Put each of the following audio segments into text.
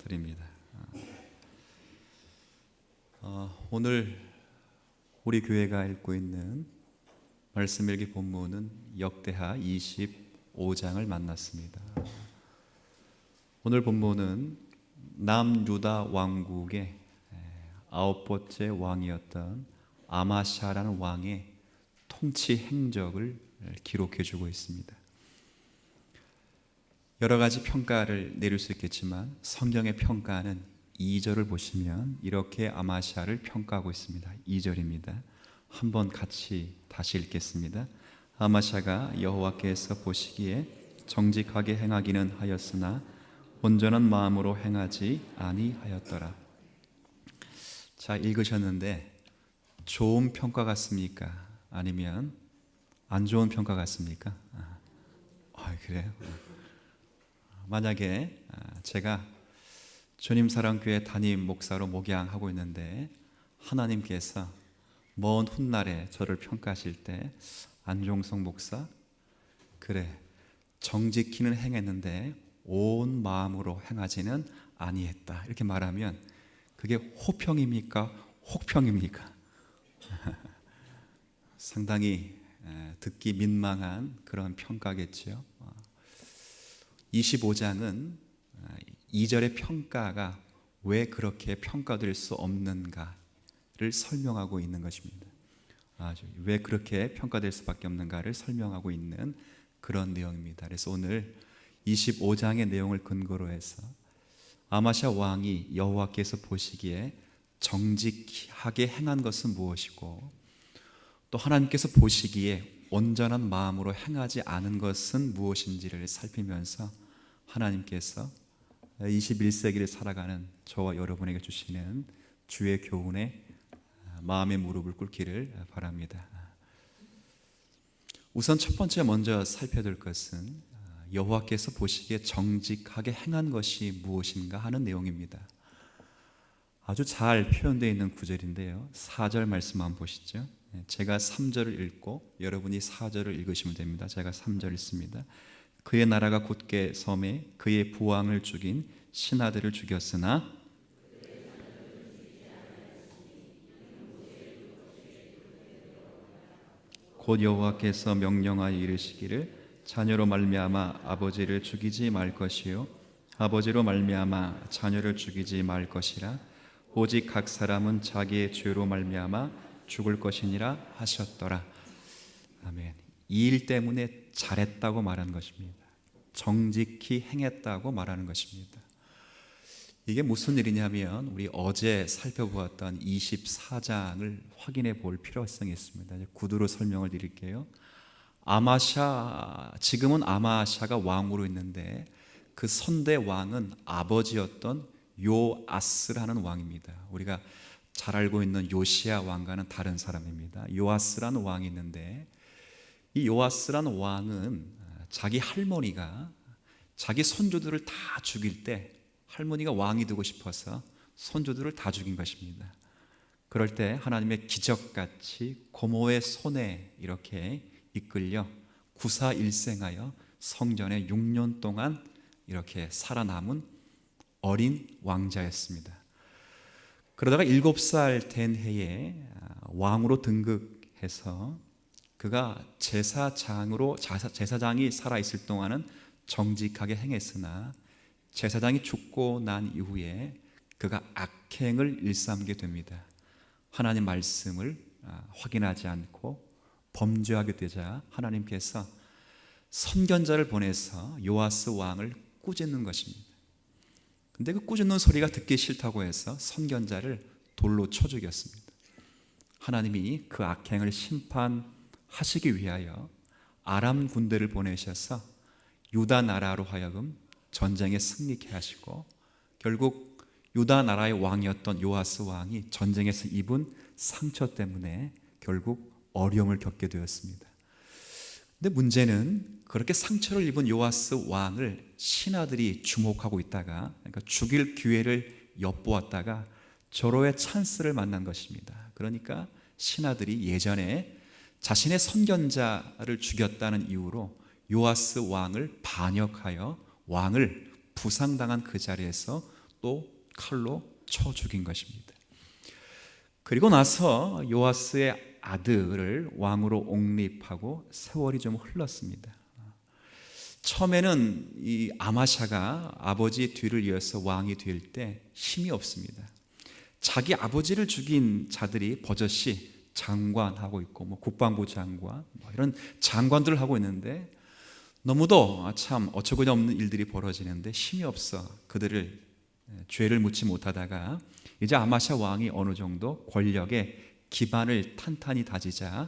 드립니다. 오늘 우리 교회가 읽고 있는 말씀 일기 본문은 역대하 25장을 만났습니다. 오늘 본문은 남유다 왕국의 9번째 왕이었던 아마샤라는 왕의 통치 행적을 기록해 주고 있습니다. 여러 가지 평가를 내릴 수 있겠지만 성경의 평가는 2절을 보시면 이렇게 아마샤를 평가하고 있습니다. 2절입니다. 한번 같이 다시 읽겠습니다. 아마샤가 여호와께서 보시기에 정직하게 행하기는 하였으나 온전한 마음으로 행하지 아니하였더라. 자, 읽으셨는데 좋은 평가 같습니까? 아니면 안 좋은 평가 같습니까? 그래요? 만약에 제가 주님사랑교회 담임 목사로 목양하고 있는데 하나님께서 먼 훗날에 저를 평가하실 때 안종성 목사, 그래, 정직히는 행했는데 온 마음으로 행하지는 아니했다, 이렇게 말하면 그게 호평입니까? 혹평입니까? 상당히 듣기 민망한 그런 평가겠죠. 25장은 2절의 평가가 왜 그렇게 평가될 수 없는가를 설명하고 있는 것입니다. 왜 그렇게 평가될 수밖에 없는가를 설명하고 있는 그런 내용입니다. 그래서 오늘 25장의 내용을 근거로 해서 아마샤 왕이 여호와께서 보시기에 정직하게 행한 것은 무엇이고 또 하나님께서 보시기에 온전한 마음으로 행하지 않은 것은 무엇인지를 살피면서 하나님께서 21세기를 살아가는 저와 여러분에게 주시는 주의 교훈에 마음의 무릎을 꿇기를 바랍니다. 우선 첫 번째 먼저 살펴볼 것은 여호와께서 보시기에 정직하게 행한 것이 무엇인가 하는 내용입니다. 아주 잘 표현되어 있는 구절인데요, 4절 말씀 한번 보시죠. 제가 3절을 읽고 여러분이 4절을 읽으시면 됩니다. 제가 3절 읽습니다. 그의 나라가 곧게 섬에 그의 부왕을 죽인 신하들을 죽였으나 곧 여호와께서 명령하여 이르시기를 자녀로 말미암아 아버지를 죽이지 말 것이요 아버지로 말미암아 자녀를 죽이지 말 것이라. 오직 각 사람은 자기의 죄로 말미암아 죽을 것이니라 하셨더라. 아멘. 이 일 때문에 잘했다고 말하는 것입니다. 정직히 행했다고 말하는 것입니다. 이게 무슨 일이냐면 우리 어제 살펴보았던 24장을 확인해 볼 필요성이 있습니다. 구두로 설명을 드릴게요. 지금은 아마샤가 왕으로 있는데 그 선대 왕은 아버지였던 요아스라는 왕입니다. 우리가 잘 알고 있는 요시야 왕과는 다른 사람입니다. 요아스라는 왕이 있는데 이 요아스라는 왕은 자기 할머니가 자기 손주들을 다 죽일 때 할머니가 왕이 되고 싶어서 손주들을 다 죽인 것입니다. 그럴 때 하나님의 기적같이 고모의 손에 이렇게 이끌려 구사일생하여 성전에 6년 동안 이렇게 살아남은 어린 왕자였습니다. 그러다가 7살 된 해에 왕으로 등극해서 그가 제사장이 살아있을 동안은 정직하게 행했으나 제사장이 죽고 난 이후에 그가 악행을 일삼게 됩니다. 하나님 말씀을 확인하지 않고 범죄하게 되자 하나님께서 선견자를 보내서 요아스 왕을 꾸짖는 것입니다. 근데 그 꾸짖는 소리가 듣기 싫다고 해서 선견자를 돌로 쳐 죽였습니다. 하나님이 그 악행을 심판하시기 위하여 아람 군대를 보내셔서 유다 나라로 하여금 전쟁에 승리케 하시고 결국 유다 나라의 왕이었던 요아스 왕이 전쟁에서 입은 상처 때문에 결국 어려움을 겪게 되었습니다. 근데 문제는 그렇게 상처를 입은 요아스 왕을 신하들이 주목하고 있다가, 그러니까 죽일 기회를 엿보았다가 절호의 찬스를 만난 것입니다. 그러니까 신하들이 예전에 자신의 선견자를 죽였다는 이유로 요아스 왕을 반역하여 왕을 부상당한 그 자리에서 또 칼로 쳐 죽인 것입니다. 그리고 나서 요아스의 아들을 왕으로 옹립하고 세월이 좀 흘렀습니다. 처음에는 이 아마샤가 아버지의 뒤를 이어서 왕이 될 때 힘이 없습니다. 자기 아버지를 죽인 자들이 버젓이 장관하고 있고 국방부 장관 이런 장관들을 하고 있는데 너무도 참 어처구니 없는 일들이 벌어지는데 힘이 없어 그들을 죄를 묻지 못하다가 이제 아마샤 왕이 어느 정도 권력의 기반을 탄탄히 다지자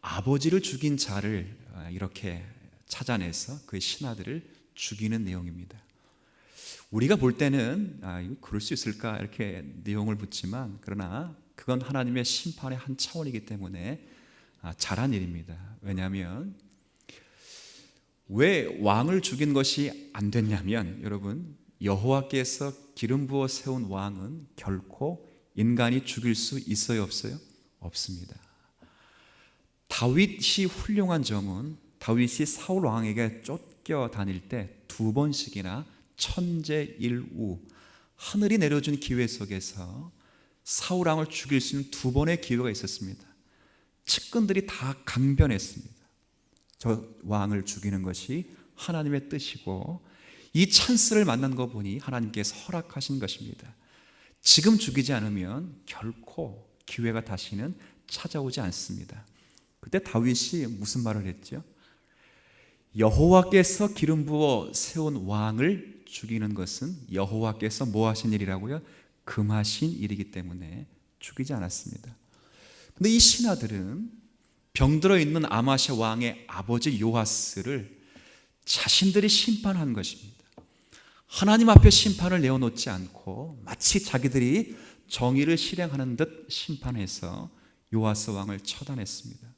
아버지를 죽인 자를 이렇게 찾아내서 그의 신하들을 죽이는 내용입니다. 우리가 볼 때는 이거 그럴 수 있을까 이렇게 내용을 묻지만 그러나 그건 하나님의 심판의 한 차원이기 때문에 잘한 일입니다. 왜냐하면 왜 왕을 죽인 것이 안 됐냐면 여러분 여호와께서 기름 부어 세운 왕은 결코 인간이 죽일 수 있어요 없어요? 없습니다. 다윗이 훌륭한 점은 다윗이 사울 왕에게 쫓겨 다닐 때 2번씩이나 천재일우 하늘이 내려준 기회 속에서 사울 왕을 죽일 수 있는 2번의 기회가 있었습니다. 측근들이 다 강변했습니다. 저 왕을 죽이는 것이 하나님의 뜻이고 이 찬스를 만난 거 보니 하나님께서 허락하신 것입니다. 지금 죽이지 않으면 결코 기회가 다시는 찾아오지 않습니다. 그때 다윗이 무슨 말을 했죠? 여호와께서 기름 부어 세운 왕을 죽이는 것은 여호와께서 뭐 하신 일이라고요? 금하신 일이기 때문에 죽이지 않았습니다. 근데 이 신하들은 병들어 있는 아마샤 왕의 아버지 요아스를 자신들이 심판한 것입니다. 하나님 앞에 심판을 내어놓지 않고 마치 자기들이 정의를 실행하는 듯 심판해서 요아스 왕을 처단했습니다.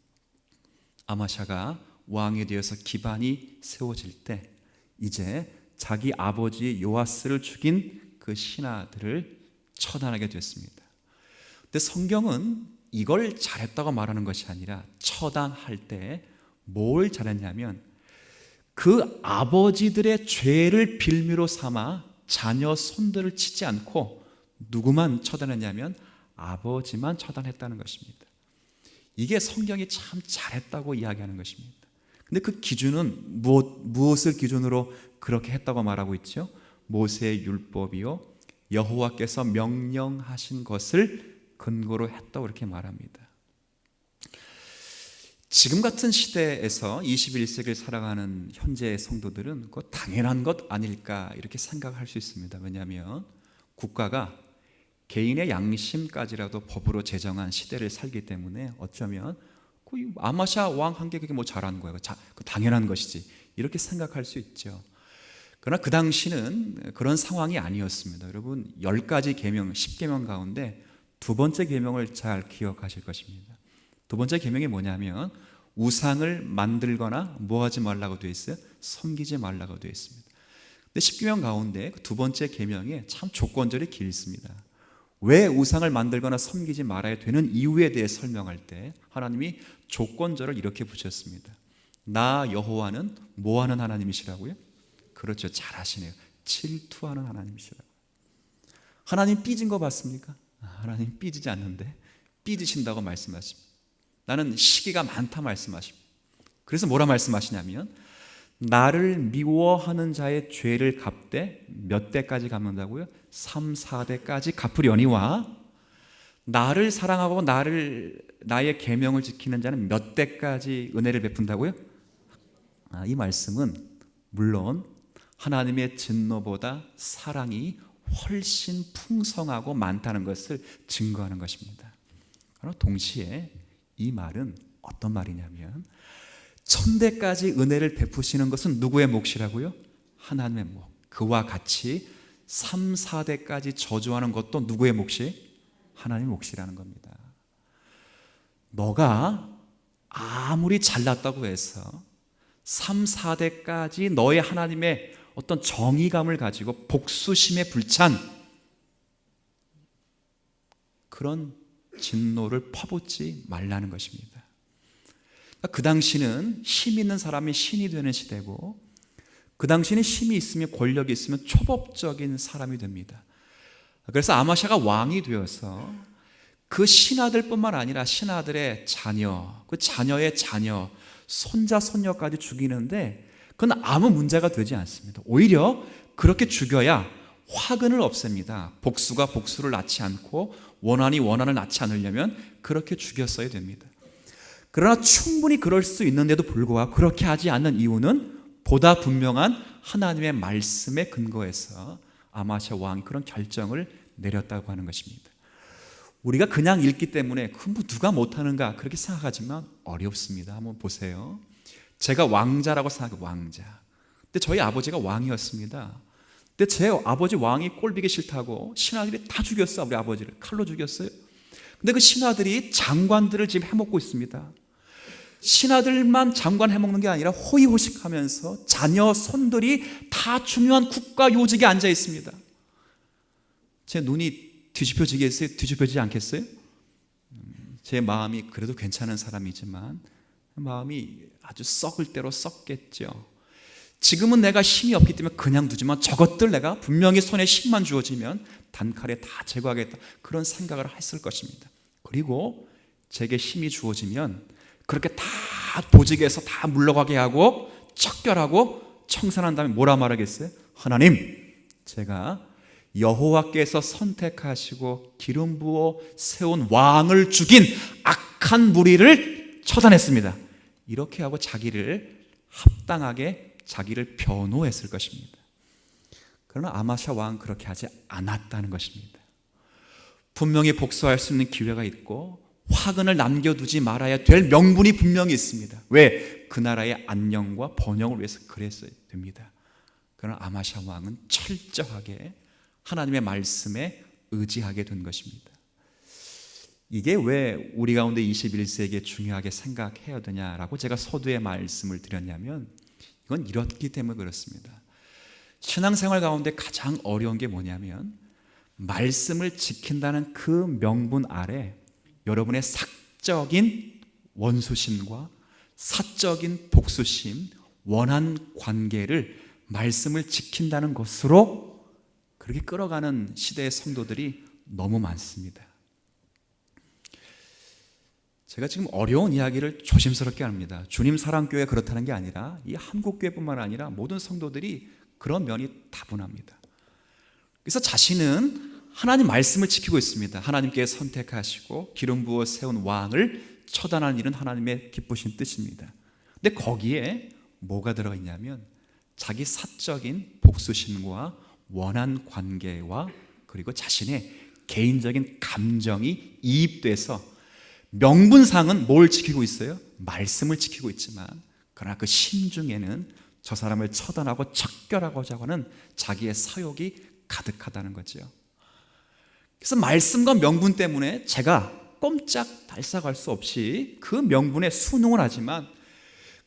아마샤가 왕이 되어서 기반이 세워질 때 이제 자기 아버지 요아스를 죽인 그 신하들을 처단하게 됐습니다. 근데 성경은 이걸 잘했다고 말하는 것이 아니라 처단할 때 뭘 잘했냐면 그 아버지들의 죄를 빌미로 삼아 자녀 손들을 치지 않고 누구만 처단했냐면 아버지만 처단했다는 것입니다. 이게 성경이 참 잘했다고 이야기하는 것입니다. 근데 그 기준은 무엇을 기준으로 그렇게 했다고 말하고 있죠? 모세의 율법이요 여호와께서 명령하신 것을 근거로 했다고 이렇게 말합니다. 지금 같은 시대에서 21세기를 살아가는 현재의 성도들은 그거 당연한 것 아닐까 이렇게 생각할 수 있습니다. 왜냐하면 국가가 개인의 양심까지라도 법으로 제정한 시대를 살기 때문에 어쩌면 아마샤 왕 한 게 그게 뭐 잘한 거예요. 당연한 것이지 이렇게 생각할 수 있죠. 그러나 그 당시는 그런 상황이 아니었습니다. 여러분 10가지 계명, 10계명 가운데 2번째 계명을 잘 기억하실 것입니다. 2번째 계명이 뭐냐면 우상을 만들거나 뭐하지 말라고 되어 있어요? 섬기지 말라고 되어 있습니다. 근데 10계명 가운데 2번째 계명에 참 조건절이 길습니다. 왜 우상을 만들거나 섬기지 말아야 되는 이유에 대해 설명할 때 하나님이 조건절을 이렇게 붙였습니다. 나 여호와는 뭐하는 하나님이시라고요? 그렇죠, 잘 아시네요. 질투하는 하나님이시라고. 하나님 삐진 거 봤습니까? 하나님 삐지지 않는데 삐지신다고 말씀하십니다. 나는 시기가 많다 말씀하십니다. 그래서 뭐라 말씀하시냐면 나를 미워하는 자의 죄를 갚되 몇 대까지 갚는다고요? 3, 4대까지 갚으려니와 나를 사랑하고 나의 계명을 지키는 자는 몇 대까지 은혜를 베푼다고요? 이 말씀은 물론 하나님의 진노보다 사랑이 훨씬 풍성하고 많다는 것을 증거하는 것입니다. 그러나 동시에 이 말은 어떤 말이냐면 1000대까지 은혜를 베푸시는 것은 누구의 몫이라고요? 하나님의 몫. 그와 같이 3, 4대까지 저주하는 것도 누구의 몫이? 하나님의 몫이라는 겁니다. 너가 아무리 잘났다고 해서 3, 4대까지 너의 하나님의 어떤 정의감을 가지고 복수심에 불찬 그런 진노를 퍼붓지 말라는 것입니다. 그 당시는 힘 있는 사람이 신이 되는 시대고 그 당시는 힘이 있으면 권력이 있으면 초법적인 사람이 됩니다. 그래서 아마샤가 왕이 되어서 그 신하들뿐만 아니라 신하들의 자녀, 그 자녀의 자녀, 손자, 손녀까지 죽이는데 그건 아무 문제가 되지 않습니다. 오히려 그렇게 죽여야 화근을 없앱니다. 복수가 복수를 낳지 않고 원한이 원한을 낳지 않으려면 그렇게 죽였어야 됩니다. 그러나 충분히 그럴 수 있는데도 불구하고 그렇게 하지 않는 이유는 보다 분명한 하나님의 말씀에 근거해서 아마샤 왕이 그런 결정을 내렸다고 하는 것입니다. 우리가 그냥 읽기 때문에 뭐 누가 못하는가 그렇게 생각하지만 어렵습니다. 한번 보세요. 제가 왕자라고 생각해요. 왕자. 근데 저희 아버지가 왕이었습니다. 근데 제 아버지 왕이 꼴보기 싫다고 신하들이 다 죽였어요. 우리 아버지를 칼로 죽였어요. 근데 그 신하들이 장관들을 지금 해먹고 있습니다. 신하들만 장관 해먹는 게 아니라 호의호식하면서 자녀, 손들이 다 중요한 국가 요직에 앉아 있습니다. 제 눈이 뒤집혀지겠어요? 뒤집혀지지 않겠어요? 제 마음이 그래도 괜찮은 사람이지만 마음이 아주 썩을 대로 썩겠죠. 지금은 내가 힘이 없기 때문에 그냥 두지만 저것들 내가 분명히 손에 힘만 주어지면 단칼에 다 제거하겠다, 그런 생각을 했을 것입니다. 그리고 제게 힘이 주어지면 그렇게 다 보직에서 다 물러가게 하고 척결하고 청산한 다음에 뭐라 말하겠어요? 하나님, 제가 여호와께서 선택하시고 기름 부어 세운 왕을 죽인 악한 무리를 처단했습니다. 이렇게 하고 자기를 합당하게 자기를 변호했을 것입니다. 그러나 아마샤 왕은 그렇게 하지 않았다는 것입니다. 분명히 복수할 수 있는 기회가 있고 화근을 남겨두지 말아야 될 명분이 분명히 있습니다. 왜? 그 나라의 안녕과 번영을 위해서 그랬어야 됩니다. 그러나 아마샤 왕은 철저하게 하나님의 말씀에 의지하게 된 것입니다. 이게 왜 우리 가운데 21세기에 중요하게 생각해야 되냐라고 제가 서두에 말씀을 드렸냐면 이건 이렇기 때문에 그렇습니다. 신앙생활 가운데 가장 어려운 게 뭐냐면 말씀을 지킨다는 그 명분 아래 여러분의 사적인 원수심과 사적인 복수심, 원한 관계를 말씀을 지킨다는 것으로 그렇게 끌어가는 시대의 성도들이 너무 많습니다. 제가 지금 어려운 이야기를 조심스럽게 합니다. 주님 사랑교회 그렇다는 게 아니라 이 한국교회뿐만 아니라 모든 성도들이 그런 면이 다분합니다. 그래서 자신은 하나님 말씀을 지키고 있습니다. 하나님께 선택하시고 기름 부어 세운 왕을 처단하는 일은 하나님의 기쁘신 뜻입니다. 근데 거기에 뭐가 들어가 있냐면 자기 사적인 복수심과 원한 관계와 그리고 자신의 개인적인 감정이 이입돼서 명분상은 뭘 지키고 있어요? 말씀을 지키고 있지만 그러나 그 심중에는 저 사람을 처단하고 척결하고자 하는 자기의 사욕이 가득하다는 거죠. 그래서 말씀과 명분 때문에 제가 꼼짝 달싹할 수 없이 그 명분에 순응을 하지만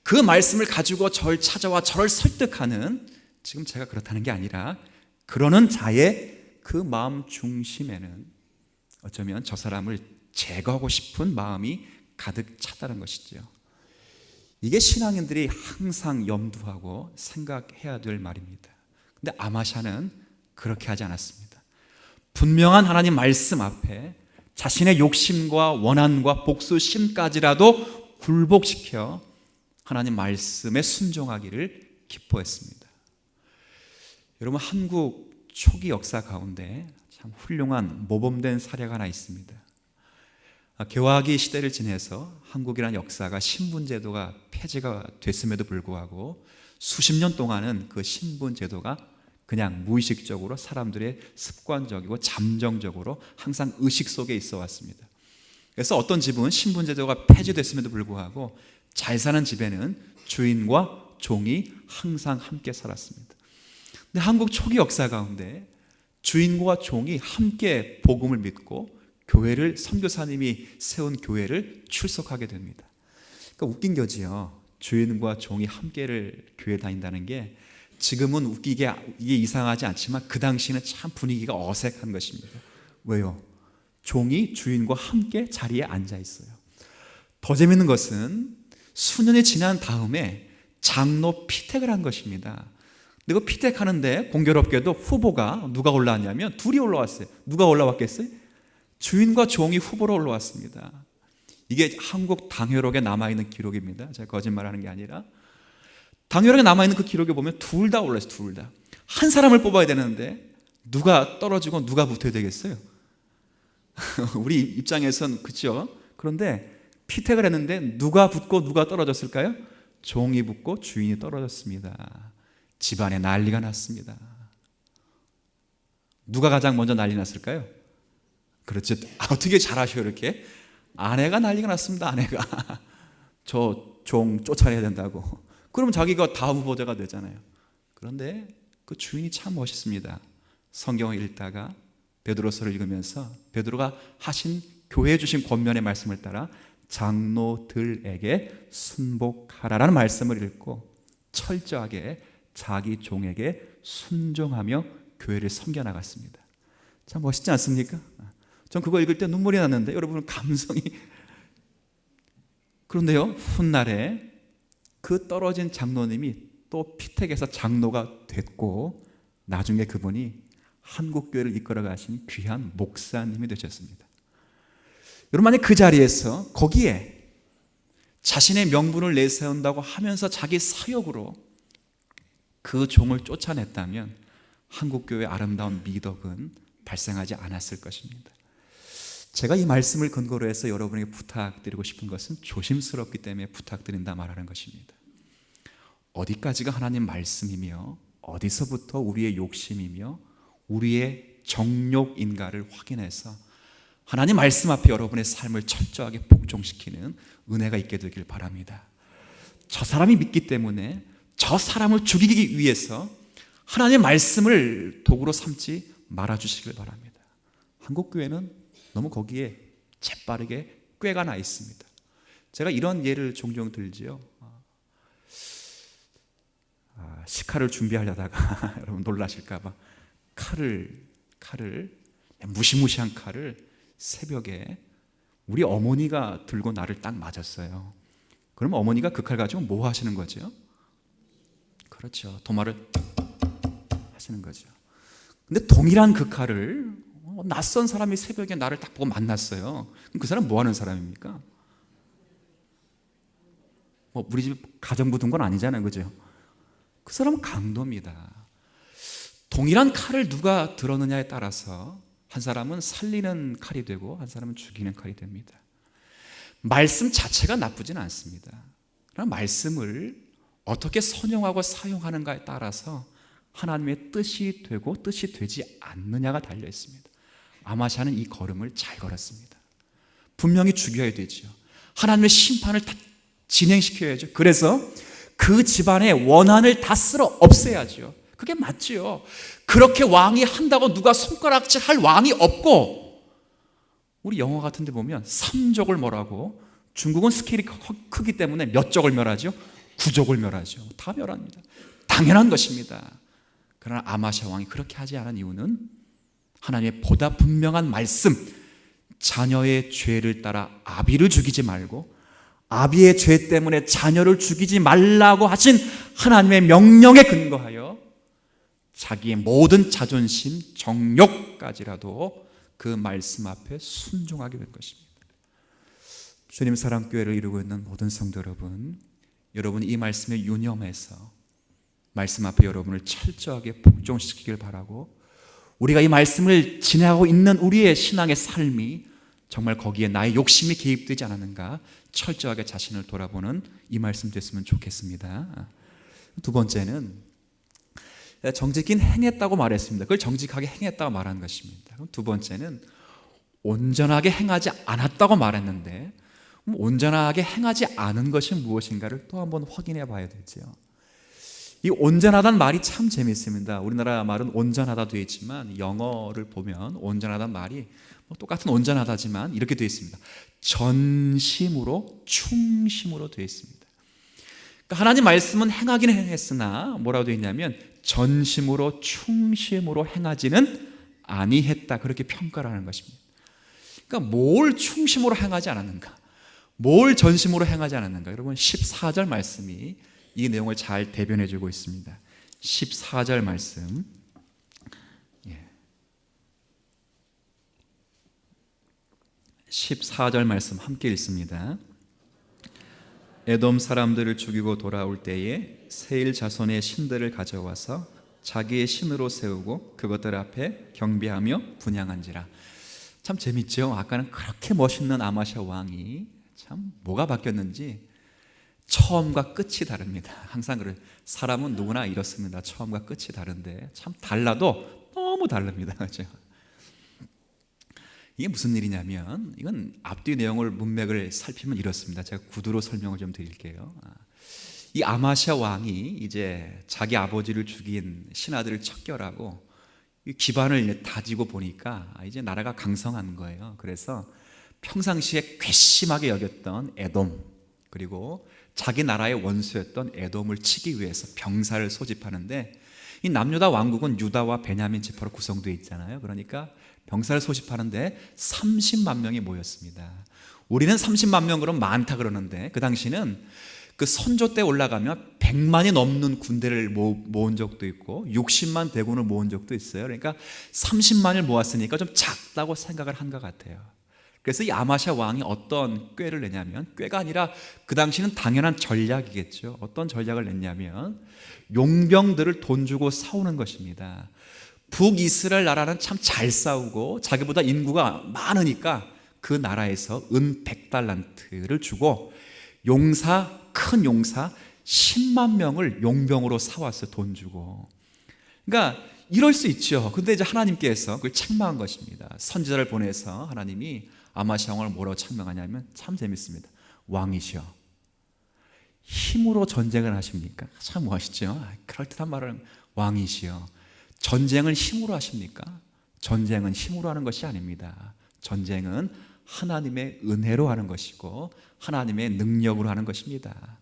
그 말씀을 가지고 저를 찾아와 저를 설득하는, 지금 제가 그렇다는 게 아니라 그러는 자의 그 마음 중심에는 어쩌면 저 사람을 제거하고 싶은 마음이 가득 찼다는 것이죠. 이게 신앙인들이 항상 염두하고 생각해야 될 말입니다. 근데 아마샤는 그렇게 하지 않았습니다. 분명한 하나님 말씀 앞에 자신의 욕심과 원한과 복수심까지라도 굴복시켜 하나님 말씀에 순종하기를 기뻐했습니다. 여러분, 한국 초기 역사 가운데 참 훌륭한 모범된 사례가 하나 있습니다. 개화기 시대를 지내서 한국이라는 역사가 신분제도가 폐지가 됐음에도 불구하고 수십 년 동안은 그 신분제도가 그냥 무의식적으로 사람들의 습관적이고 잠정적으로 항상 의식 속에 있어 왔습니다. 그래서 어떤 집은 신분제도가 폐지됐음에도 불구하고 잘 사는 집에는 주인과 종이 항상 함께 살았습니다. 근데 한국 초기 역사 가운데 주인과 종이 함께 복음을 믿고 교회를, 선교사님이 세운 교회를 출석하게 됩니다. 그러니까 웃긴 거지요. 주인과 종이 함께를 교회 다닌다는 게 지금은 웃기게 이게 이상하지 않지만 그 당시에는 참 분위기가 어색한 것입니다. 왜요? 종이 주인과 함께 자리에 앉아 있어요. 더 재밌는 것은 수년이 지난 다음에 장로 피택을 한 것입니다. 근데 그 피택 하는데 공교롭게도 후보가 누가 올라왔냐면 둘이 올라왔어요. 누가 올라왔겠어요? 주인과 종이 후보로 올라왔습니다. 이게 한국 당회록에 남아있는 기록입니다. 제가 거짓말하는 게 아니라 당회록에 남아있는 그 기록에 보면 둘 다 올라왔어요. 둘 다. 한 사람을 뽑아야 되는데 누가 떨어지고 누가 붙어야 되겠어요? 우리 입장에선 그렇죠. 그런데 피택을 했는데 누가 붙고 누가 떨어졌을까요? 종이 붙고 주인이 떨어졌습니다. 집안에 난리가 났습니다. 누가 가장 먼저 난리 났을까요? 그렇죠. 어떻게 잘하셔요 이렇게? 아내가 난리가 났습니다. 아내가 저 종 쫓아내야 된다고. 그럼 자기가 다음 후보자가 되잖아요. 그런데 그 주인이 참 멋있습니다. 성경을 읽다가 베드로서를 읽으면서 베드로가 하신 교회에 주신 권면의 말씀을 따라 장로들에게 순복하라라는 말씀을 읽고 철저하게 자기 종에게 순종하며 교회를 섬겨나갔습니다. 참 멋있지 않습니까? 전 그거 읽을 때 눈물이 났는데 여러분 감성이 그런데요 훗날에 그 떨어진 장로님이 또 피택에서 장로가 됐고 나중에 그분이 한국교회를 이끌어 가신 귀한 목사님이 되셨습니다. 여러분 만약 그 자리에서 거기에 자신의 명분을 내세운다고 하면서 자기 사역으로 그 종을 쫓아냈다면 한국교회의 아름다운 미덕은 발생하지 않았을 것입니다. 제가 이 말씀을 근거로 해서 여러분에게 부탁드리고 싶은 것은 조심스럽기 때문에 부탁드린다 말하는 것입니다. 어디까지가 하나님 말씀이며 어디서부터 우리의 욕심이며 우리의 정욕인가를 확인해서 하나님 말씀 앞에 여러분의 삶을 철저하게 복종시키는 은혜가 있게 되길 바랍니다. 저 사람이 믿기 때문에 저 사람을 죽이기 위해서 하나님의 말씀을 도구로 삼지 말아주시길 바랍니다. 한국교회는 너무 거기에 재빠르게 꾀가 나 있습니다. 제가 이런 예를 종종 들지요. 식칼을 준비하려다가 여러분 놀라실까봐 칼을 무시무시한 칼을 새벽에 우리 어머니가 들고 나를 딱 맞았어요. 그럼 어머니가 그 칼 가지고 뭐 하시는 거죠? 그렇죠. 도마를 하시는 거죠. 근데 동일한 그 칼을 낯선 사람이 새벽에 나를 딱 보고 만났어요. 그럼 그 사람 뭐 하는 사람입니까? 우리 집 가정부 둔 건 아니잖아요. 그죠? 그 사람은 강도입니다. 동일한 칼을 누가 들었느냐에 따라서 한 사람은 살리는 칼이 되고 한 사람은 죽이는 칼이 됩니다. 말씀 자체가 나쁘진 않습니다. 그러나 말씀을 어떻게 선용하고 사용하는가에 따라서 하나님의 뜻이 되고 뜻이 되지 않느냐가 달려 있습니다. 아마샤는 이 걸음을 잘 걸었습니다. 분명히 죽여야 되죠. 하나님의 심판을 다 진행시켜야죠. 그래서 그 집안의 원한을 다 쓸어 없애야죠. 그게 맞지요. 그렇게 왕이 한다고 누가 손가락질 할 왕이 없고, 우리 영화 같은 데 보면 3족을 멸하고, 중국은 스케일이 크기 때문에 몇 족을 멸하죠? 9족을 멸하죠. 다 멸합니다. 당연한 것입니다. 그러나 아마샤 왕이 그렇게 하지 않은 이유는 하나님의 보다 분명한 말씀, 자녀의 죄를 따라 아비를 죽이지 말고 아비의 죄 때문에 자녀를 죽이지 말라고 하신 하나님의 명령에 근거하여 자기의 모든 자존심, 정욕까지라도 그 말씀 앞에 순종하게 될 것입니다. 주님 사랑교회를 이루고 있는 모든 성도 여러분, 여러분이 이 말씀에 유념해서 말씀 앞에 여러분을 철저하게 복종시키길 바라고, 우리가 이 말씀을 지내고 있는 우리의 신앙의 삶이 정말 거기에 나의 욕심이 개입되지 않았는가 철저하게 자신을 돌아보는 이 말씀 됐으면 좋겠습니다. 두 번째는 정직히 행했다고 말했습니다. 그걸 정직하게 행했다고 말한 것입니다. 그럼 두 번째는 온전하게 행하지 않았다고 말했는데, 온전하게 행하지 않은 것이 무엇인가를 또 한번 확인해 봐야 되죠. 이 온전하다는 말이 참 재밌습니다. 우리나라 말은 온전하다 되어 있지만 영어를 보면 온전하다는 말이 똑같은 온전하다지만 이렇게 되어 있습니다. 전심으로 충심으로 되어 있습니다. 그러니까 하나님 말씀은 행하기는 행했으나 뭐라고 되어 있냐면 전심으로 충심으로 행하지는 아니했다, 그렇게 평가를 하는 것입니다. 그러니까 뭘 충심으로 행하지 않았는가, 뭘 전심으로 행하지 않았는가. 여러분 14절 말씀이 이 내용을 잘 대변해 주고 있습니다. 14절 말씀. 14절 말씀 함께 읽습니다. 에돔 사람들을 죽이고 돌아올 때에 세일 자손의 신들을 가져와서 자기의 신으로 세우고 그것들 앞에 경배하며 분향한지라. 참 재밌죠? 아까는 그렇게 멋있는 아마샤 왕이 참 뭐가 바뀌었는지 처음과 끝이 다릅니다. 항상 그래. 사람은 누구나 이렇습니다. 처음과 끝이 다른데 참 달라도 너무 다릅니다. 그렇죠? 이게 무슨 일이냐면, 이건 앞뒤 내용을 문맥을 살피면 이렇습니다. 제가 구두로 설명을 좀 드릴게요. 이 아마샤 왕이 이제 자기 아버지를 죽인 신하들을 척결하고 기반을 다지고 보니까 이제 나라가 강성한 거예요. 그래서 평상시에 괘씸하게 여겼던 에돔, 그리고 자기 나라의 원수였던 에돔을 치기 위해서 병사를 소집하는데, 이 남유다 왕국은 유다와 베냐민 지파로 구성되어 있잖아요. 그러니까 병사를 소집하는데 30만 명이 모였습니다. 우리는 30만 명 그럼 많다 그러는데, 그 당시는 그 선조 때 올라가면 100만이 넘는 군대를 모은 적도 있고 60만 대군을 모은 적도 있어요. 그러니까 30만을 모았으니까 좀 작다고 생각을 한 것 같아요. 그래서 이 아마샤 왕이 어떤 꾀를 내냐면, 꾀가 아니라 그 당시는 당연한 전략이겠죠. 어떤 전략을 냈냐면 용병들을 돈 주고 사오는 것입니다. 북이스라엘 나라는 참 잘 싸우고 자기보다 인구가 많으니까 그 나라에서 은 100달란트를 주고 큰 용사 10만 명을 용병으로 사왔어요. 돈 주고. 그러니까 이럴 수 있죠. 근데 이제 하나님께서 그걸 책망한 것입니다. 선지자를 보내서 하나님이 아마시아 왕을 뭐라고 책망하냐면 참 재밌습니다. 왕이시여, 힘으로 전쟁을 하십니까? 참 멋있죠. 그럴듯한 말을. 왕이시여, 전쟁을 힘으로 하십니까? 전쟁은 힘으로 하는 것이 아닙니다. 전쟁은 하나님의 은혜로 하는 것이고 하나님의 능력으로 하는 것입니다.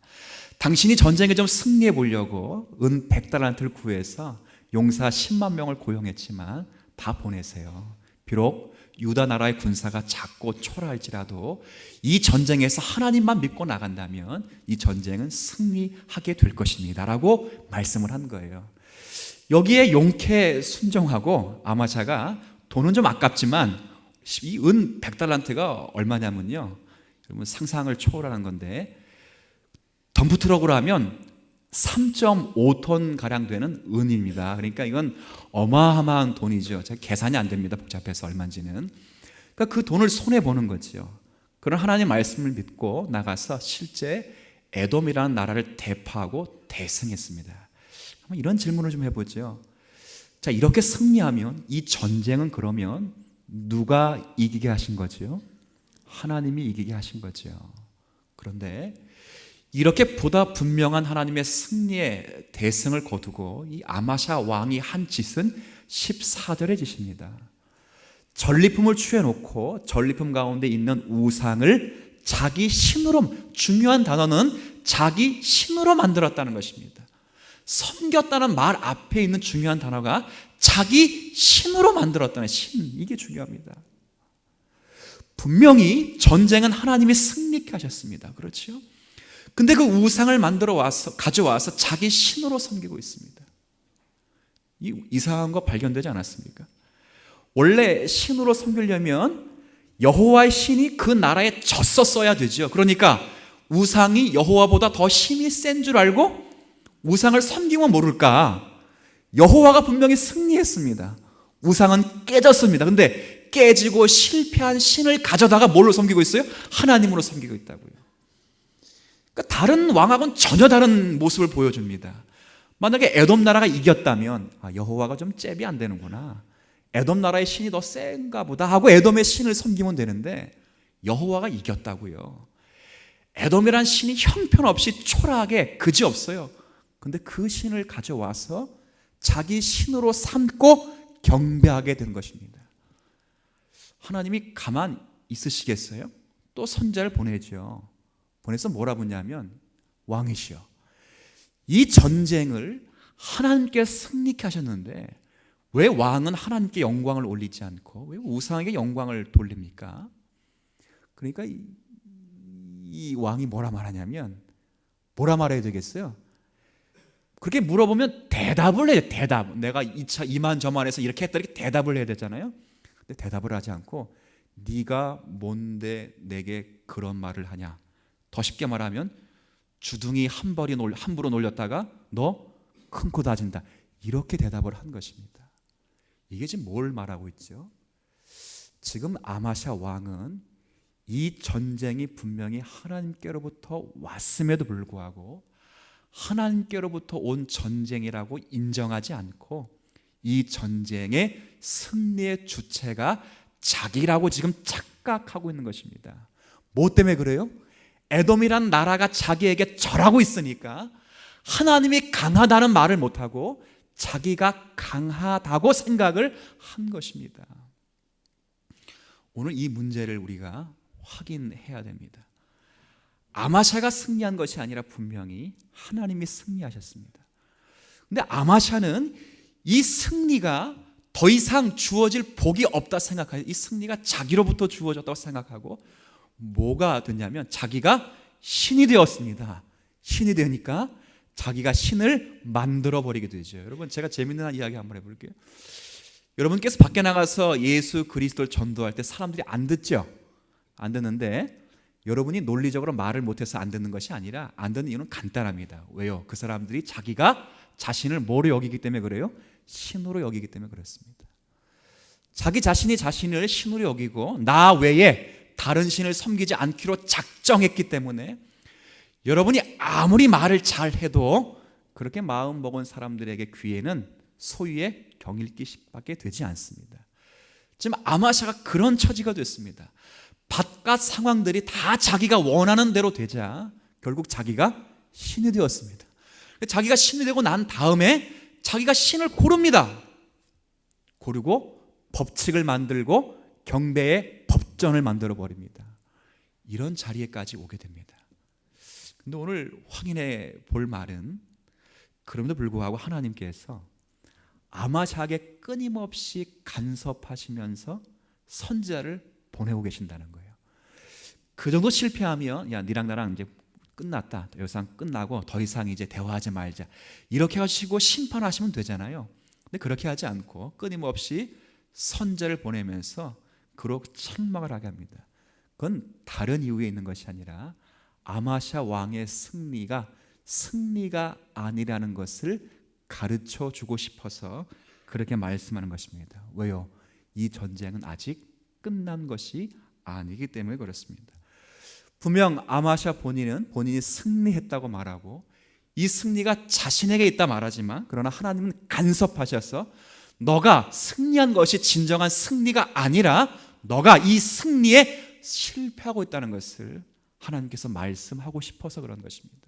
당신이 전쟁에 좀 승리해 보려고 은 100달란트를 구해서 용사 10만 명을 고용했지만 다 보내세요. 비록 유다 나라의 군사가 작고 초라할지라도 이 전쟁에서 하나님만 믿고 나간다면 이 전쟁은 승리하게 될 것입니다 라고 말씀을 한 거예요. 여기에 용케 순종하고 아마샤가 돈은 좀 아깝지만 이 은 100달란트가 얼마냐면요, 여러분 상상을 초월하는 건데, 덤프트럭으로 하면 3.5톤 가량 되는 은입니다. 그러니까 이건 어마어마한 돈이죠. 제가 계산이 안 됩니다. 복잡해서 얼마인지는. 그러니까 그 돈을 손해 보는 거죠. 그런 하나님 말씀을 믿고 나가서 실제 에돔이라는 나라를 대파하고 대승했습니다. 한번 이런 질문을 좀 해보죠. 자, 이렇게 승리하면 이 전쟁은 그러면 누가 이기게 하신 거죠? 하나님이 이기게 하신 거죠. 그런데 이렇게 보다 분명한 하나님의 승리의 대승을 거두고 이 아마샤 왕이 한 짓은 14절의 짓입니다. 전리품을 취해놓고 전리품 가운데 있는 우상을 자기 신으로, 중요한 단어는 자기 신으로 만들었다는 것입니다. 섬겼다는 말 앞에 있는 중요한 단어가 자기 신으로 만들었다는, 신, 이게 중요합니다. 분명히 전쟁은 하나님이 승리케 하셨습니다. 그렇죠? 근데 그 우상을 가져와서 자기 신으로 섬기고 있습니다. 이상한 거 발견되지 않았습니까? 원래 신으로 섬기려면 여호와의 신이 그 나라에 졌었어야 되죠. 그러니까 우상이 여호와보다 더 힘이 센 줄 알고 우상을 섬기면 모를까? 여호와가 분명히 승리했습니다. 우상은 깨졌습니다. 근데 깨지고 실패한 신을 가져다가 뭘로 섬기고 있어요? 하나님으로 섬기고 있다고요. 그러니까 다른 왕하고는 전혀 다른 모습을 보여줍니다. 만약에 에돔 나라가 이겼다면 여호와가 좀 잽이 안 되는구나, 에돔 나라의 신이 더 센가 보다 하고 에돔의 신을 섬기면 되는데, 여호와가 이겼다고요. 에돔이란 신이 형편없이 초라하게 그지없어요. 근데 그 신을 가져와서 자기 신으로 삼고 경배하게 된 것입니다. 하나님이 가만 있으시겠어요? 또 선지자를 보내죠. 보내서 뭐라 부르냐면, 왕이시여, 이 전쟁을 하나님께 승리케 하셨는데 왜 왕은 하나님께 영광을 올리지 않고 왜 우상에게 영광을 돌립니까? 그러니까 이 왕이 뭐라 말하냐면, 뭐라 말해야 되겠어요? 그렇게 물어보면 대답을 해요. 대답. 내가 이만저만해서 이렇게 했다, 이렇게 대답을 해야 되잖아요. 근데 대답을 하지 않고 네가 뭔데 내게 그런 말을 하냐. 더 쉽게 말하면 주둥이 함부로 놀렸다가 너 큰 코 다진다, 이렇게 대답을 한 것입니다. 이게 지금 뭘 말하고 있죠? 지금 아마샤 왕은 이 전쟁이 분명히 하나님께로부터 왔음에도 불구하고 하나님께로부터 온 전쟁이라고 인정하지 않고 이 전쟁의 승리의 주체가 자기라고 지금 착각하고 있는 것입니다. 뭐 때문에 그래요? 에돔이란 나라가 자기에게 절하고 있으니까 하나님이 강하다는 말을 못하고 자기가 강하다고 생각을 한 것입니다. 오늘 이 문제를 우리가 확인해야 됩니다. 아마샤가 승리한 것이 아니라 분명히 하나님이 승리하셨습니다. 근데 아마샤는 이 승리가 더 이상 주어질 복이 없다 생각하고, 이 승리가 자기로부터 주어졌다고 생각하고 뭐가 됐냐면 자기가 신이 되었습니다. 신이 되니까 자기가 신을 만들어 버리게 되죠. 여러분, 제가 재밌는 이야기 한번 해볼게요. 여러분께서 밖에 나가서 예수 그리스도를 전도할 때 사람들이 안 듣죠? 안 듣는데 여러분이 논리적으로 말을 못해서 안 듣는 것이 아니라 안 듣는 이유는 간단합니다. 왜요? 그 사람들이 자기가 자신을 뭐로 여기기 때문에 그래요? 신으로 여기기 때문에 그렇습니다. 자기 자신이 자신을 신으로 여기고 나 외에 다른 신을 섬기지 않기로 작정했기 때문에 여러분이 아무리 말을 잘해도 그렇게 마음 먹은 사람들에게 귀에는 소유의 경일기밖에 되지 않습니다. 지금 아마샤가 그런 처지가 됐습니다. 바깥 상황들이 다 자기가 원하는 대로 되자 결국 자기가 신이 되었습니다. 자기가 신이 되고 난 다음에 자기가 신을 고릅니다. 고르고 법칙을 만들고 경배의 법전을 만들어 버립니다. 이런 자리에까지 오게 됩니다. 근데 오늘 확인해 볼 말은 그럼에도 불구하고 하나님께서 아마샤에게 끊임없이 간섭하시면서 선지자를 보내고 계신다는 거예요. 그 정도 실패하면 야, 니랑 나랑 이제 끝났다, 여기서 끝나고 더 이상 이제 대화하지 말자, 이렇게 하시고 심판하시면 되잖아요. 근데 그렇게 하지 않고 끊임없이 선지자를 보내면서 그로 책망을 하게 합니다. 그건 다른 이유에 있는 것이 아니라 아마샤 왕의 승리가 아니라는 것을 가르쳐 주고 싶어서 그렇게 말씀하는 것입니다. 왜요? 이 전쟁은 아직 끝난 것이 아니기 때문에 그렇습니다. 분명 아마샤 본인이 승리했다고 말하고 이 승리가 자신에게 있다 말하지만 그러나 하나님은 간섭하셔서 너가 승리한 것이 진정한 승리가 아니라 너가 이 승리에 실패하고 있다는 것을 하나님께서 말씀하고 싶어서 그런 것입니다.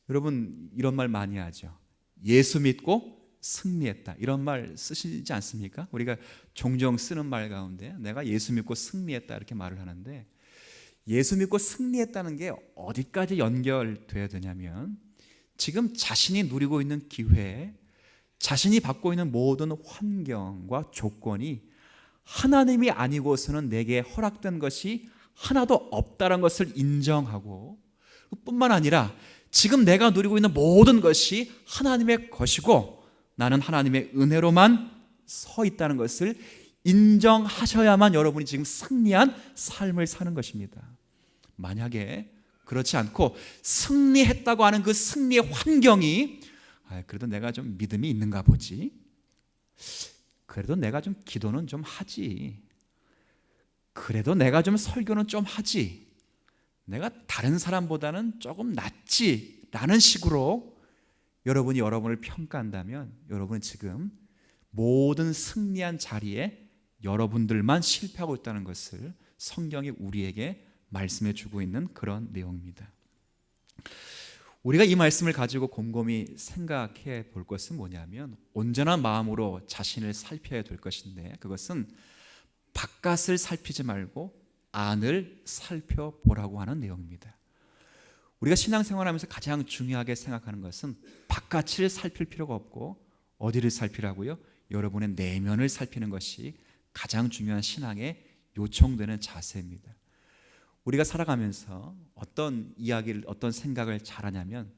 여러분, 이런 말 많이 하죠. 예수 믿고 승리했다, 이런 말 쓰시지 않습니까? 우리가 종종 쓰는 말 가운데 내가 예수 믿고 승리했다 이렇게 말을 하는데, 예수 믿고 승리했다는 게 어디까지 연결돼야 되냐면 지금 자신이 누리고 있는 기회, 자신이 받고 있는 모든 환경과 조건이 하나님이 아니고서는 내게 허락된 것이 하나도 없다는 것을 인정하고, 뿐만 아니라 지금 내가 누리고 있는 모든 것이 하나님의 것이고 나는 하나님의 은혜로만 서 있다는 것을 인정하셔야만 여러분이 지금 승리한 삶을 사는 것입니다. 만약에 그렇지 않고 승리했다고 하는 그 승리의 환경이 그래도 내가 좀 믿음이 있는가 보지, 그래도 내가 좀 기도는 좀 하지, 그래도 내가 좀 설교는 좀 하지, 내가 다른 사람보다는 조금 낫지 라는 식으로 여러분이 여러분을 평가한다면 여러분은 지금 모든 승리한 자리에 여러분들만 실패하고 있다는 것을 성경이 우리에게 말씀해 주고 있는 그런 내용입니다. 우리가 이 말씀을 가지고 곰곰이 생각해 볼 것은 뭐냐면 온전한 마음으로 자신을 살펴야 될 것인데, 그것은 바깥을 살피지 말고 안을 살펴보라고 하는 내용입니다. 우리가 신앙생활하면서 가장 중요하게 생각하는 것은 바깥을 살필 필요가 없고 어디를 살피라고요? 여러분의 내면을 살피는 것이 가장 중요한 신앙에 요청되는 자세입니다. 우리가 살아가면서 어떤 이야기를, 어떤 생각을 잘하냐면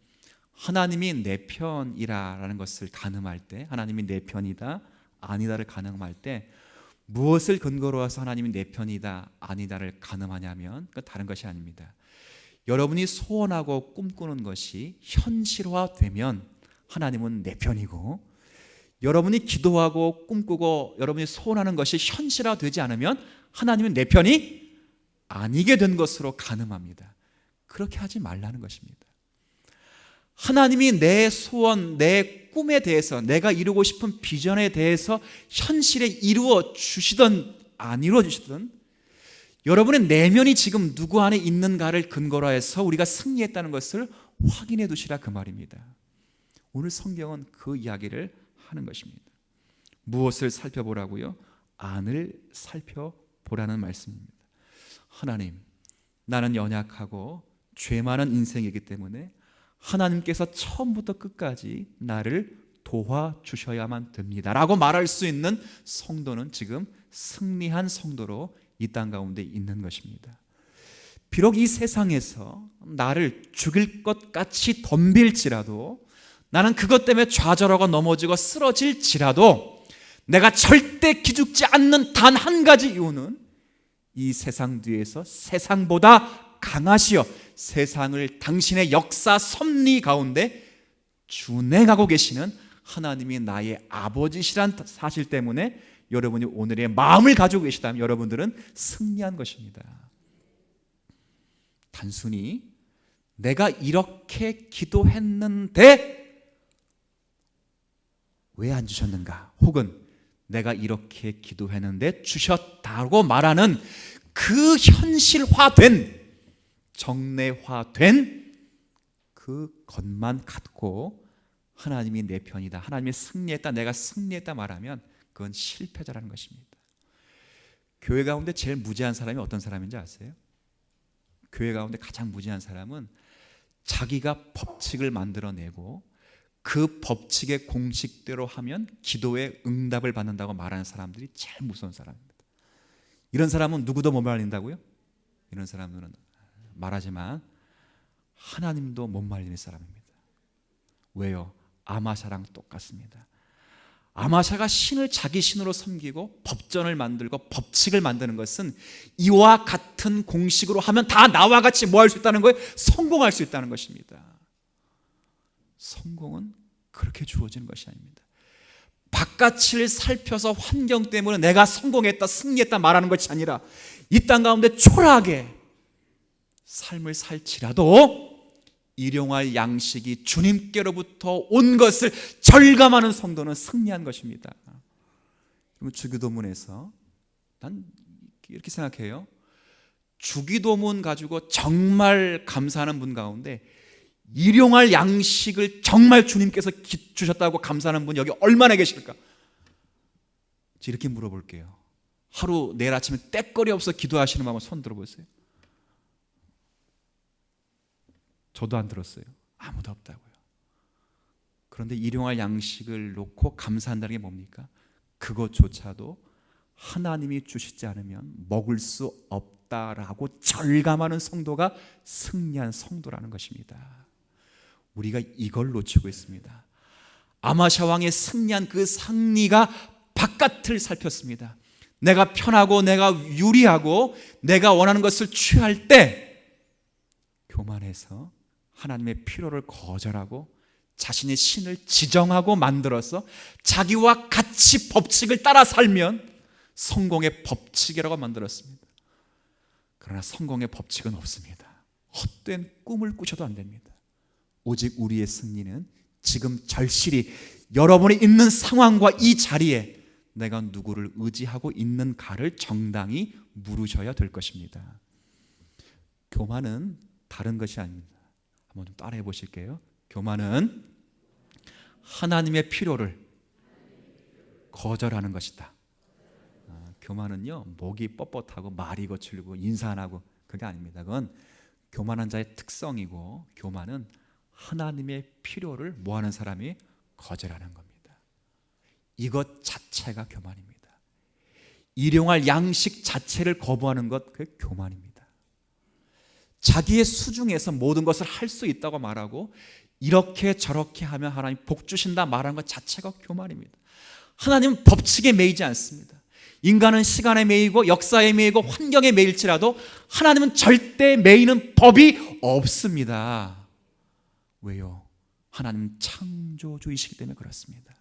하나님이 내 편이라는 것을 가늠할 때, 하나님이 내 편이다 아니다를 가늠할 때 무엇을 근거로 해서 하나님이 내 편이다 아니다를 가늠하냐면 그건 다른 것이 아닙니다. 여러분이 소원하고 꿈꾸는 것이 현실화되면 하나님은 내 편이고, 여러분이 기도하고 꿈꾸고 여러분이 소원하는 것이 현실화되지 않으면 하나님은 내 편이 아니게 된 것으로 가늠합니다. 그렇게 하지 말라는 것입니다. 하나님이 내 소원, 내 꿈에 대해서, 내가 이루고 싶은 비전에 대해서 현실에 이루어 주시든 안 이루어 주시든 여러분의 내면이 지금 누구 안에 있는가를 근거로 해서 우리가 승리했다는 것을 확인해 두시라 그 말입니다. 오늘 성경은 그 이야기를 하는 것입니다. 무엇을 살펴보라고요? 안을 살펴보라는 말씀입니다. 하나님, 나는 연약하고 죄 많은 인생이기 때문에 하나님께서 처음부터 끝까지 나를 도와주셔야만 됩니다 라고 말할 수 있는 성도는 지금 승리한 성도로 이 땅 가운데 있는 것입니다. 비록 이 세상에서 나를 죽일 것 같이 덤빌지라도, 나는 그것 때문에 좌절하고 넘어지고 쓰러질지라도 내가 절대 기죽지 않는 단 한 가지 이유는 이 세상 뒤에서 세상보다 강하시어 세상을 당신의 역사 섭리 가운데 준행하고 계시는 하나님이 나의 아버지시란 사실 때문에 여러분이 오늘의 마음을 가지고 계시다면 여러분들은 승리한 것입니다. 단순히 내가 이렇게 기도했는데 왜 안 주셨는가, 혹은 내가 이렇게 기도했는데 주셨다고 말하는 그 현실화된, 정례화된 그 것만 갖고 하나님이 내 편이다, 하나님이 승리했다, 내가 승리했다 말하면 그건 실패자라는 것입니다. 교회 가운데 제일 무지한 사람이 어떤 사람인지 아세요? 교회 가운데 가장 무지한 사람은 자기가 법칙을 만들어내고 그 법칙의 공식대로 하면 기도에 응답을 받는다고 말하는 사람들이 제일 무서운 사람입니다. 이런 사람은 누구도 못 말린다고요? 이런 사람들은 말하지만 하나님도 못 말리는 사람입니다. 왜요? 아마샤랑 똑같습니다. 아마샤가 신을 자기 신으로 섬기고 법전을 만들고 법칙을 만드는 것은 이와 같은 공식으로 하면 다 나와 같이 뭐 할 수 있다는 거예요? 성공할 수 있다는 것입니다. 성공은 그렇게 주어지는 것이 아닙니다. 바깥을 살펴서 환경 때문에 내가 성공했다, 승리했다 말하는 것이 아니라 이 땅 가운데 초라하게 삶을 살지라도 일용할 양식이 주님께로부터 온 것을 절감하는 성도는 승리한 것입니다. 그러면 주기도문에서 난 이렇게 생각해요. 주기도문 가지고 정말 감사하는 분 가운데 일용할 양식을 정말 주님께서 주셨다고 감사하는 분 여기 얼마나 계실까? 이렇게 물어볼게요. 하루 내일 아침에 때거리 없어 기도하시는 마음으로 손 들어보세요. 저도 안 들었어요. 아무도 없다고요. 그런데 일용할 양식을 놓고 감사한다는 게 뭡니까? 그것조차도 하나님이 주시지 않으면 먹을 수 없다라고 절감하는 성도가 승리한 성도라는 것입니다. 우리가 이걸 놓치고 있습니다. 아마샤 왕의 승리한 그 승리가 바깥을 살폈습니다. 내가 편하고 내가 유리하고 내가 원하는 것을 취할 때 교만해서 하나님의 필요를 거절하고 자신의 신을 지정하고 만들어서 자기와 같이 법칙을 따라 살면 성공의 법칙이라고 만들었습니다. 그러나 성공의 법칙은 없습니다. 헛된 꿈을 꾸셔도 안 됩니다. 오직 우리의 승리는 지금 절실히 여러분이 있는 상황과 이 자리에 내가 누구를 의지하고 있는가를 정당히 물으셔야 될 것입니다. 교만은 다른 것이 아닙니다. 한번 좀 따라해 보실게요. 교만은 하나님의 필요를 거절하는 것이다. 교만은요, 목이 뻣뻣하고 말이 거칠고 인사 안 하고 그게 아닙니다. 그건 교만한 자의 특성이고, 교만은 하나님의 필요를 뭐 하는 사람이 거절하는 겁니다. 이것 자체가 교만입니다. 일용할 양식 자체를 거부하는 것, 그게 교만입니다. 자기의 수중에서 모든 것을 할 수 있다고 말하고 이렇게 저렇게 하면 하나님 복 주신다 말하는 것 자체가 교만입니다. 하나님은 법칙에 매이지 않습니다. 인간은 시간에 매이고 역사에 매이고 환경에 매일지라도 하나님은 절대 매이는 법이 없습니다. 왜요? 하나님은 창조주이시기 때문에 그렇습니다.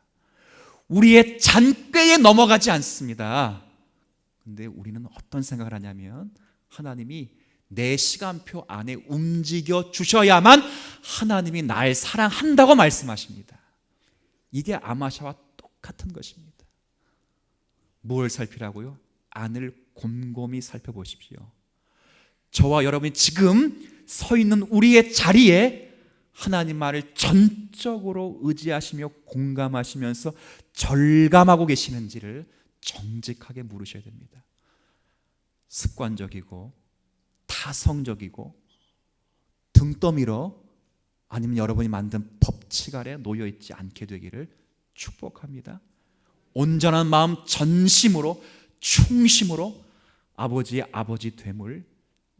우리의 잔꾀에 넘어가지 않습니다. 근데 우리는 어떤 생각을 하냐면 하나님이 내 시간표 안에 움직여 주셔야만 하나님이 날 사랑한다고 말씀하십니다. 이게 아마샤와 똑같은 것입니다. 뭘 살피라고요? 안을 곰곰이 살펴보십시오. 저와 여러분이 지금 서 있는 우리의 자리에 하나님 말을 전적으로 의지하시며 공감하시면서 절감하고 계시는지를 정직하게 물으셔야 됩니다. 습관적이고 타성적이고 등 떠밀어 아니면 여러분이 만든 법칙 아래 놓여 있지 않게 되기를 축복합니다. 온전한 마음 전심으로 충심으로 아버지의 아버지 됨을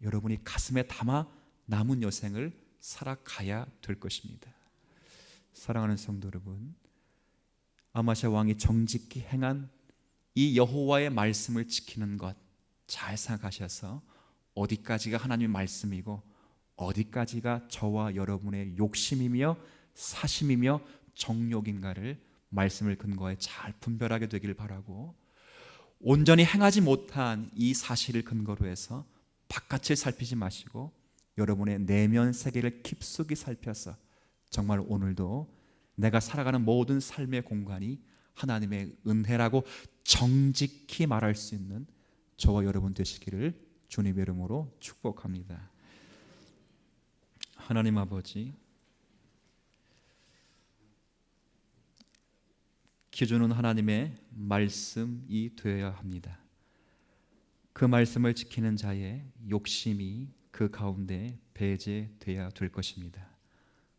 여러분이 가슴에 담아 남은 여생을 살아가야 될 것입니다. 사랑하는 성도 여러분, 아마샤 왕이 정직히 행한 이 여호와의 말씀을 지키는 것 잘 생각하셔서 어디까지가 하나님의 말씀이고 어디까지가 저와 여러분의 욕심이며 사심이며 정욕인가를 말씀을 근거해 잘 분별하게 되길 바라고, 온전히 행하지 못한 이 사실을 근거로 해서 바깥을 살피지 마시고 여러분의 내면 세계를 깊숙이 살펴서 정말 오늘도 내가 살아가는 모든 삶의 공간이 하나님의 은혜라고 정직히 말할 수 있는 저와 여러분 되시기를 주님의 이름으로 축복합니다. 하나님 아버지, 기준은 하나님의 말씀이 되어야 합니다. 그 말씀을 지키는 자의 욕심이 그 가운데 배제되어야 될 것입니다.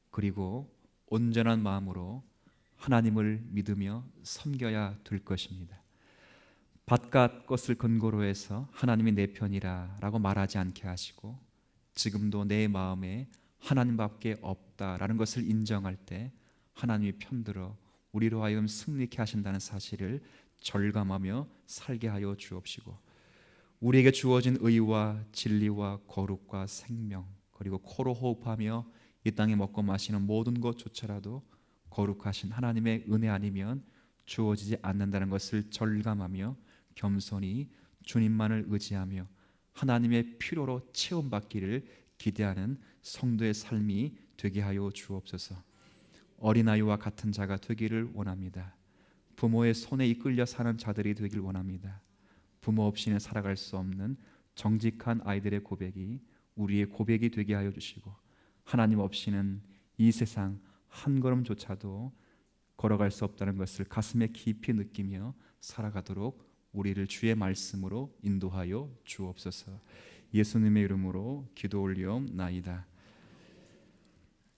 그리고 온전한 마음으로 하나님을 믿으며 섬겨야 될 것입니다. 바깥 것을 근거로 해서 하나님이 내 편이라 라고 말하지 않게 하시고, 지금도 내 마음에 하나님밖에 없다라는 것을 인정할 때 하나님이 편들어 우리로 하여금 승리케 하신다는 사실을 절감하며 살게 하여 주옵시고, 우리에게 주어진 의와 진리와 거룩과 생명, 그리고 코로 호흡하며 이 땅에 먹고 마시는 모든 것조차라도 거룩하신 하나님의 은혜 아니면 주어지지 않는다는 것을 절감하며 겸손히 주님만을 의지하며 하나님의 필요로 채움받기를 기대하는 성도의 삶이 되게 하여 주옵소서. 어린아이와 같은 자가 되기를 원합니다. 부모의 손에 이끌려 사는 자들이 되길 원합니다. 부모 없이는 살아갈 수 없는 정직한 아이들의 고백이 우리의 고백이 되게 하여 주시고, 하나님 없이는 이 세상 한 걸음조차도 걸어갈 수 없다는 것을 가슴에 깊이 느끼며 살아가도록 우리를 주의 말씀으로 인도하여 주옵소서. 예수님의 이름으로 기도 올리옵나이다.